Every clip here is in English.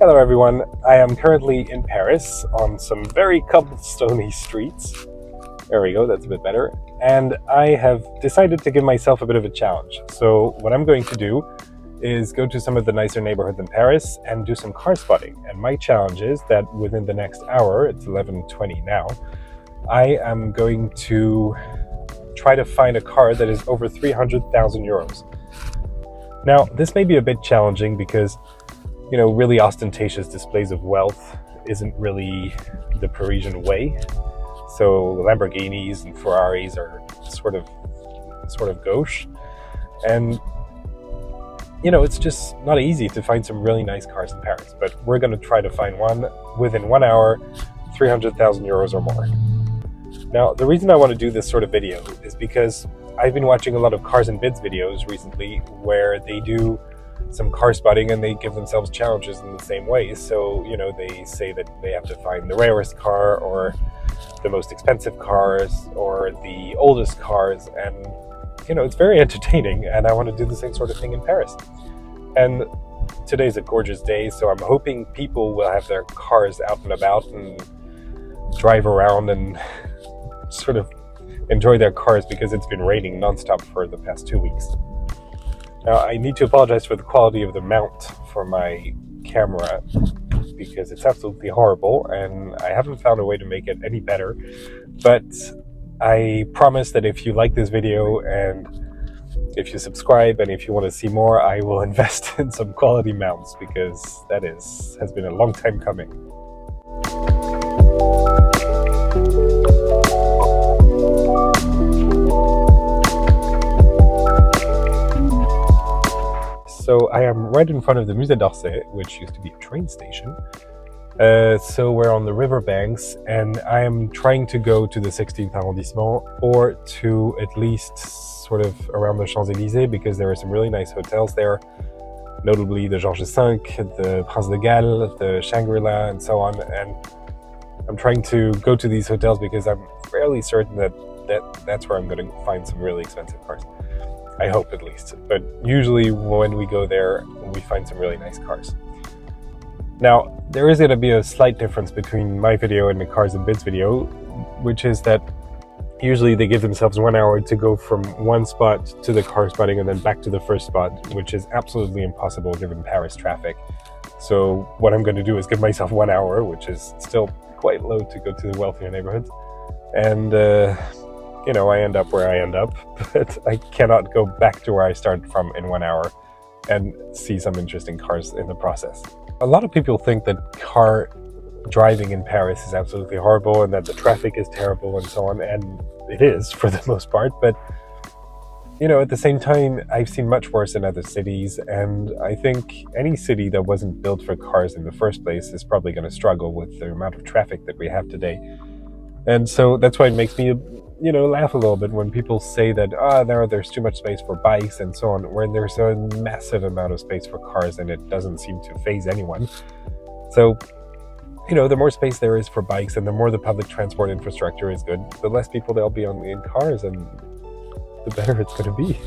Hello everyone, I am currently in Paris on some very cobblestony streets. There we go, that's a bit better. And I have decided to give myself a bit of a challenge. So what I'm going to do is go to some of the nicer neighborhoods in Paris and do some car spotting. And my challenge is that within the next hour, it's 11:20 now, I am going to try to find a car that is over 300,000 euros. Now, this may be a bit challenging because really ostentatious displays of wealth isn't really the Parisian way. So Lamborghinis and Ferraris are sort of gauche. And, it's just not easy to find some really nice cars in Paris. But we're going to try to find one within 1 hour, 300,000 euros or more. Now, the reason I want to do this sort of video is because I've been watching a lot of cars and bids videos recently where they do some car spotting and they give themselves challenges in the same way. So, they say that they have to find the rarest car or the most expensive cars or the oldest cars. And, it's very entertaining, and I want to do the same sort of thing in Paris. And today's a gorgeous day, so I'm hoping people will have their cars out and about and drive around and sort of enjoy their cars because it's been raining nonstop for the past 2 weeks. Now, I need to apologize for the quality of the mount for my camera because it's absolutely horrible and I haven't found a way to make it any better. But I promise that if you like this video and if you subscribe and if you want to see more, I will invest in some quality mounts because that has been a long time coming. So I am right in front of the Musée d'Orsay, which used to be a train station. So we're on the riverbanks, and I am trying to go to the 16th arrondissement or to at least sort of around the Champs-Élysées because there are some really nice hotels there, notably the Georges V, the Prince de Galles, the Shangri-La, and so on. And I'm trying to go to these hotels because I'm fairly certain that that's where I'm going to find some really expensive cars. I hope at least. But usually when we go there, we find some really nice cars. Now, there is going to be a slight difference between my video and the cars and bids video, which is that usually they give themselves 1 hour to go from one spot to the car spotting and then back to the first spot, which is absolutely impossible given Paris traffic. So what I'm going to do is give myself 1 hour, which is still quite low to go to the wealthier neighborhoods. And, I end up where I end up, but I cannot go back to where I started from in 1 hour and see some interesting cars in the process. A lot of people think that car driving in Paris is absolutely horrible and that the traffic is terrible and so on, and it is for the most part, but at the same time, I've seen much worse in other cities, and I think any city that wasn't built for cars in the first place is probably going to struggle with the amount of traffic that we have today. And so that's why it makes me laugh a little bit when people say that there's too much space for bikes and so on, when there's a massive amount of space for cars and it doesn't seem to faze anyone. So, the more space there is for bikes and the more the public transport infrastructure is good, the less people there'll be in cars and the better it's going to be.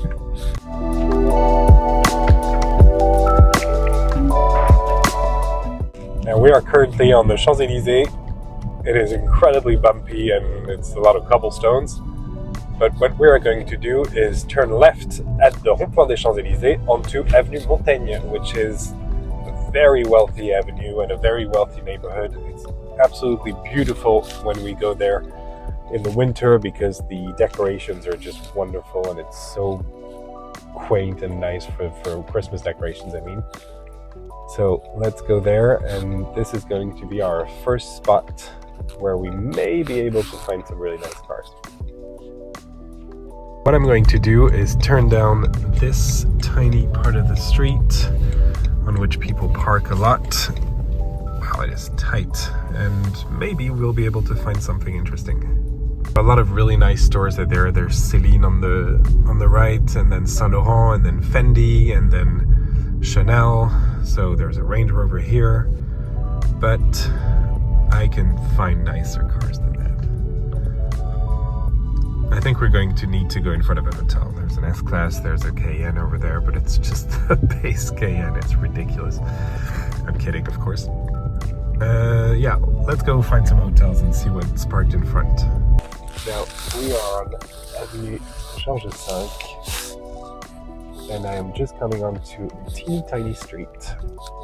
Now, we are currently on the Champs-Élysées. It is incredibly bumpy and it's a lot of cobblestones. But what we are going to do is turn left at the Rond-Point des Champs-Élysées onto Avenue Montaigne, which is a very wealthy avenue and a very wealthy neighborhood. It's absolutely beautiful when we go there in the winter because the decorations are just wonderful and it's so quaint and nice for Christmas decorations, I mean. So let's go there, and this is going to be our first spot where we may be able to find some really nice cars. What I'm going to do is turn down this tiny part of the street on which people park a lot. Wow, it is tight, and maybe we'll be able to find something interesting. A lot of really nice stores are there. There's Celine on the right, and then Saint Laurent, and then Fendi, and then Chanel. So there's a Range Rover here, but I can find nicer cars than that. I think we're going to need to go in front of a hotel. There's an S-Class, there's a Cayenne over there, but it's just a base Cayenne. It's ridiculous. I'm kidding, of course. Yeah, let's go find some hotels and see what's parked in front. Now, we are on Avenue Georges V, and I am just coming onto a teeny tiny street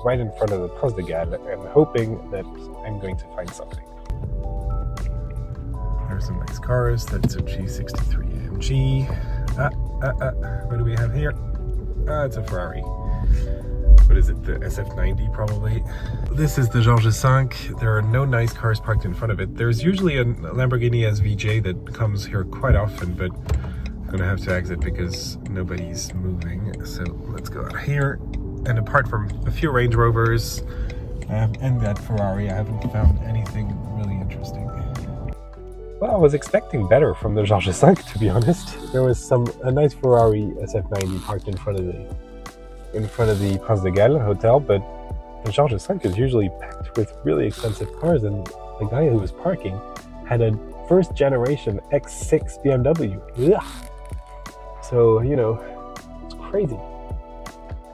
right in front of the Prince de Galles and hoping that I'm going to find something. There's some nice cars. That's a G63 AMG. What do we have here? It's a Ferrari. What is it? The SF90 probably. This is the Georges V. There are no nice cars parked in front of it. There's usually a Lamborghini SVJ that comes here quite often, but I'm gonna have to exit because nobody's moving. So let's go out here. And apart from a few Range Rovers and that Ferrari, I haven't found anything really interesting. Well, I was expecting better from the Georges V, to be honest. There was a nice Ferrari SF90 parked in front of the Prince de Galles hotel, but the Georges V is usually packed with really expensive cars, and the guy who was parking had a first generation X6 BMW. Ugh. So, you know, it's crazy.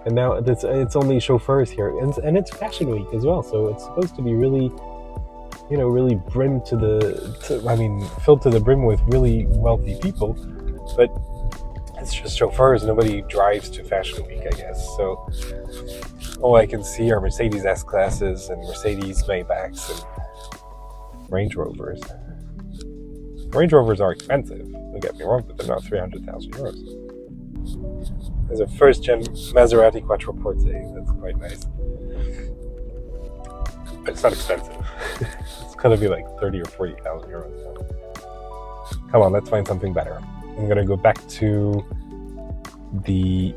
And now it's only chauffeurs here, and it's Fashion Week as well, so it's supposed to be really, you know, really filled to the brim with really wealthy people, but it's just chauffeurs. Nobody drives to Fashion Week, I guess. So all I can see are Mercedes S-Classes and Mercedes Maybachs and Range Rovers. Range Rovers are expensive, don't get me wrong, but they're not 300,000 euros. There's a first-gen Maserati Quattroporte. That's quite nice. But it's not expensive. It's gonna be like 30 or 40,000 euros. So. Come on, let's find something better. I'm gonna go back to the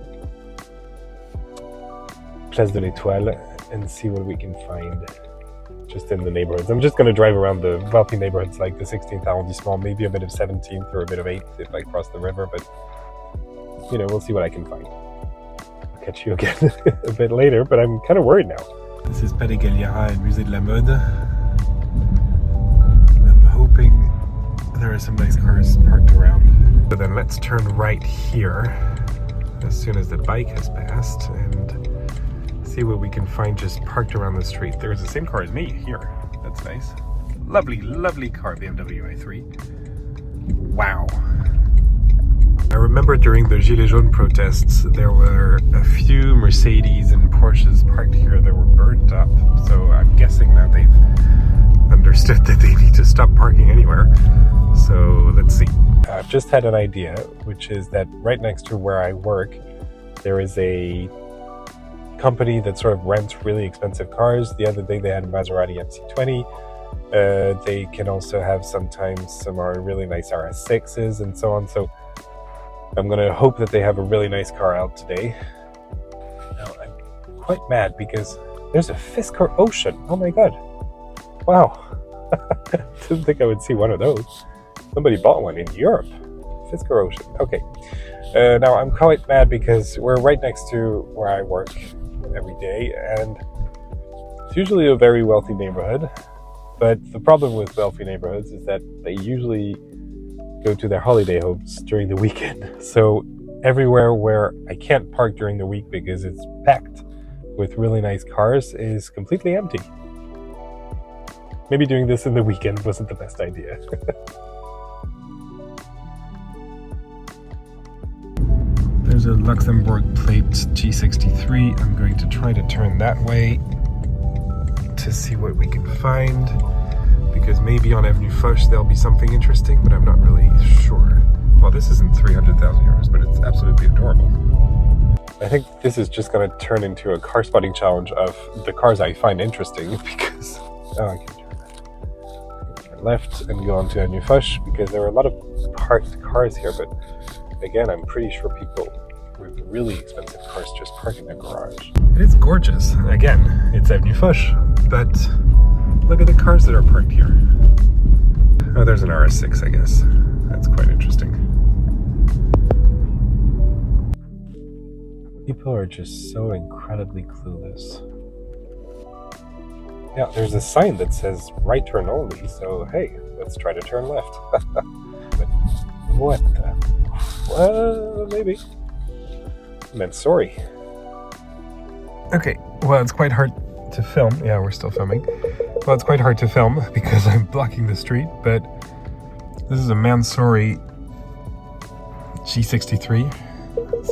Place de l'Étoile and see what we can find just in the neighborhoods. I'm just gonna drive around the wealthy neighborhoods like the 16th arrondissement, maybe a bit of 17th or a bit of 8th if I cross the river, but you know, we'll see what I can find. I'll catch you again a bit later, but I'm kind of worried now. This is Palais Galliera and Musée de la Mode. I'm hoping there are some nice cars parked around. So then let's turn right here as soon as the bike has passed and see what we can find just parked around the street. There's the same car as me here. That's nice. Lovely, lovely car, BMW i3. Wow. I remember during the Gilets jaunes protests, there were a few Mercedes and Porsches parked here that were burnt up. So I'm guessing now they've understood that they need to stop parking anywhere. So let's see. I've just had an idea, which is that right next to where I work, there is a company that sort of rents really expensive cars. The other day they had a Maserati MC20. They can also have sometimes some really nice RS6s and so on. So I'm going to hope that they have a really nice car out today. Now, I'm quite mad because there's a Fisker Ocean. Oh my god. Wow. Didn't think I would see one of those. Somebody bought one in Europe. Fisker Ocean. Okay. Now, I'm quite mad because we're right next to where I work every day, and it's usually a very wealthy neighborhood. But the problem with wealthy neighborhoods is that they usually go to their holiday homes during the weekend. So everywhere where I can't park during the week because it's packed with really nice cars is completely empty. Maybe doing this in the weekend wasn't the best idea. There's a Luxembourg plate G63. I'm going to try to turn that way to see what we can find, because maybe on Avenue Foch there'll be something interesting, but I'm not really sure. Well, this isn't 300,000 euros, but it's absolutely adorable. I think this is just going to turn into a car spotting challenge of the cars I find interesting, because I can turn left and go on to Avenue Foch, because there are a lot of parked cars here, but again, I'm pretty sure people with really expensive cars just park in their garage. It is gorgeous. Again, it's Avenue Foch, but look at the cars that are parked here. Oh, there's an RS6, I guess. That's quite interesting. People are just so incredibly clueless. Yeah, there's a sign that says right turn only, so hey, let's try to turn left. But what the? Well, maybe. I meant sorry. Okay, well, it's quite hard to film. Yeah, we're still filming. Well, it's quite hard to film because I'm blocking the street, but this is a Mansory G63.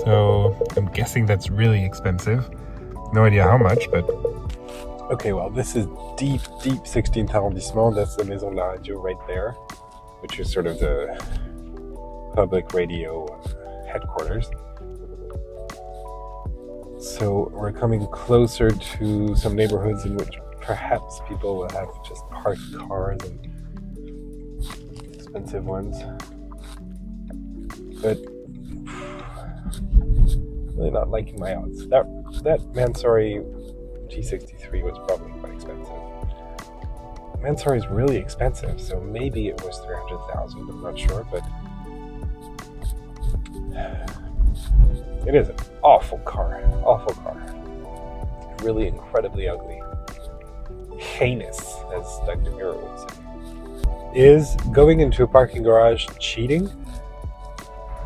So I'm guessing that's really expensive. No idea how much, but... Okay, well, this is deep 16th arrondissement. That's the Maison de la Radio right there, which is sort of the public radio headquarters. So we're coming closer to some neighborhoods in which perhaps people will have just parked cars and expensive ones. But really not liking my odds. That Mansory G63 was probably quite expensive. Mansory is really expensive, so maybe it was 300,000. I'm not sure, but it is an awful car. Awful car. Really incredibly ugly. Heinous, as Dr. Miro would say. Is going into a parking garage cheating?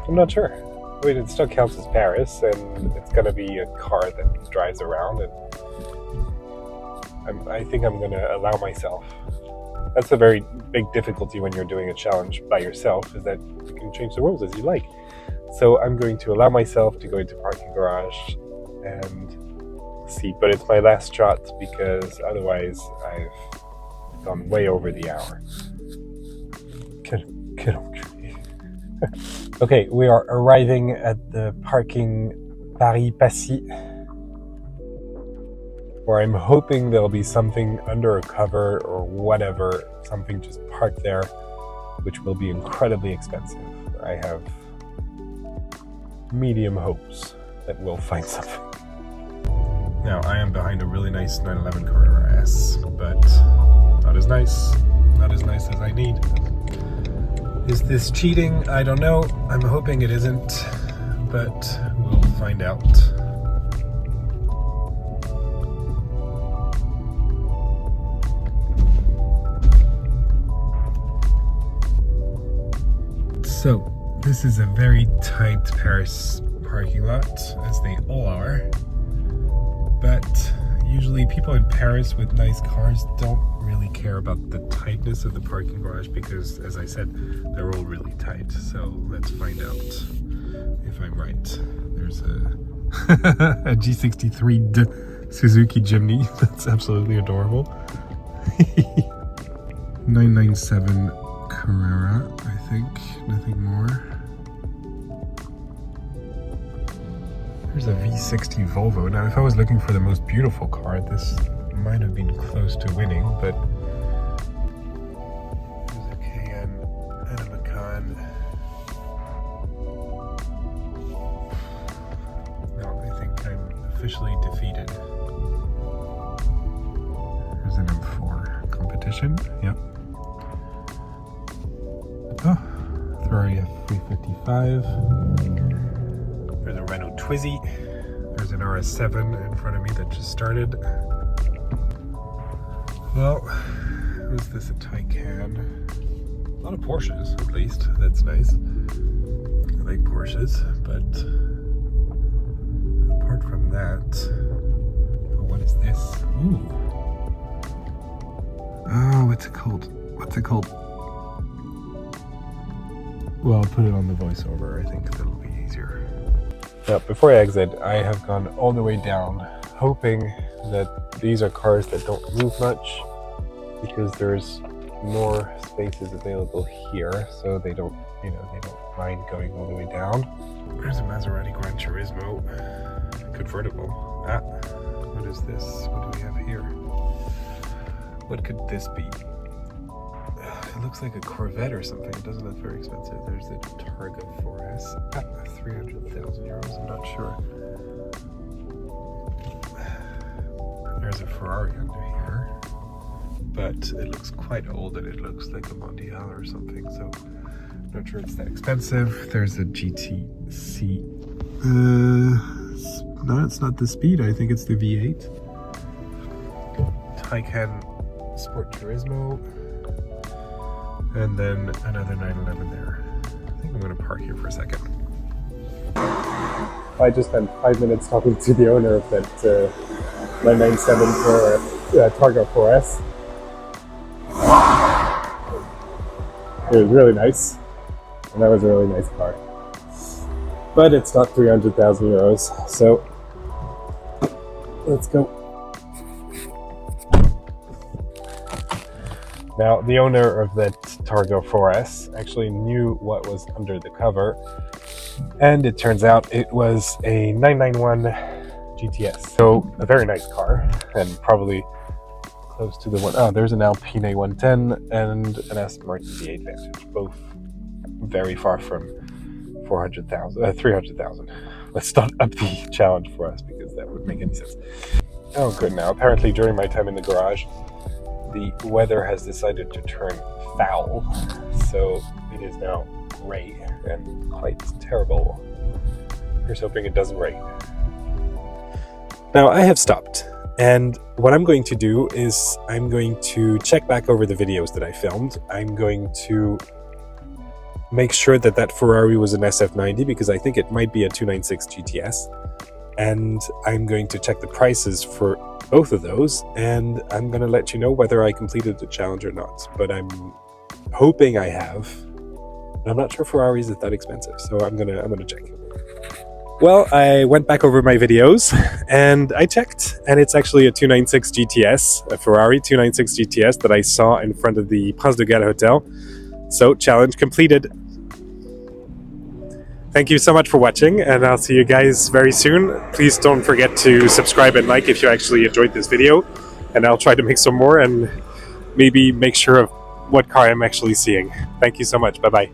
I'm not sure. I mean, it still counts as Paris, and it's going to be a car that drives around, and I think I'm going to allow myself. That's a very big difficulty when you're doing a challenge by yourself, is that you can change the rules as you like. So I'm going to allow myself to go into parking garage and see, but it's my last shot because otherwise I've gone way over the hour. Okay, we are arriving at the parking Paris-Passy, where I'm hoping there'll be something under a cover or whatever, something just parked there, which will be incredibly expensive. I have medium hopes that we'll find something. Now, I am behind a really nice 911 Carrera S, but not as nice as I need. Is this cheating? I don't know. I'm hoping it isn't, but we'll find out. So, this is a very tight Paris parking lot, as they all are. But usually people in Paris with nice cars don't really care about the tightness of the parking garage because, as I said, they're all really tight. So let's find out if I'm right. There's a G63 Suzuki Jimny. That's absolutely adorable. 997 Carrera, I think. Nothing more. There's a V60 Volvo. Now, if I was looking for the most beautiful car, this might have been close to winning, but there's a Cayenne and a Macan. No, I think I'm officially defeated. There's an M4 competition. Yep. Oh, Ferrari F355. There's a Renault Twizy. There's an RS7 in front of me that just started. Well, is this a Taycan? A lot of Porsches, at least. That's nice. I like Porsches, but apart from that, oh, what is this? Ooh. Oh, what's it called? Well, I'll put it on the voiceover. I think that'll be easier. Now, before I exit, I have gone all the way down, hoping that these are cars that don't move much, because there's more spaces available here, so they don't mind going all the way down. There's a Maserati Gran Turismo convertible. Ah, what is this? What do we have here? What could this be? It looks like a Corvette or something. It doesn't look very expensive. There's the Targa 4S. 300,000 euros, I'm not sure. There's a Ferrari under here, but it looks quite old and it looks like a Mondial or something, so I'm not sure it's that expensive. There's a GTC. No, it's not the Speed. I think it's the V8. Taycan Sport Turismo. And then another 911 there. I think I'm going to park here for a second. I just spent 5 minutes talking to the owner of that 997 for Targa 4S. It was really nice, and that was a really nice car. But it's not 300,000 euros, so let's go. Now, the owner of that Targa 4S actually knew what was under the cover, and it turns out it was a 991 GTS. So, a very nice car, and probably close to the one. Oh, there's an Alpine 110 and an Aston Martin V8 Vantage, both very far from 300,000. Let's not up the challenge for us because that would make any sense. Oh, good. Now, apparently during my time in the garage, the weather has decided to turn foul, so it is now gray and quite terrible. Here's hoping it doesn't rain. Now, I have stopped, and what I'm going to do is I'm going to check back over the videos that I filmed. I'm going to make sure that that Ferrari was an SF90 because I think it might be a 296 GTS, and I'm going to check the prices for both of those, and I'm going to let you know whether I completed the challenge or not. But I'm hoping I have. I'm not sure Ferraris is that expensive, so I'm gonna check. Well, I went back over my videos and I checked, and it's actually a 296 GTS, a Ferrari 296 GTS that I saw in front of the Prince de Galles Hotel. So, challenge completed. Thank you so much for watching, and I'll see you guys very soon. Please don't forget to subscribe and like if you actually enjoyed this video, and I'll try to make some more and maybe make sure of what car I'm actually seeing. Thank you so much. Bye-bye.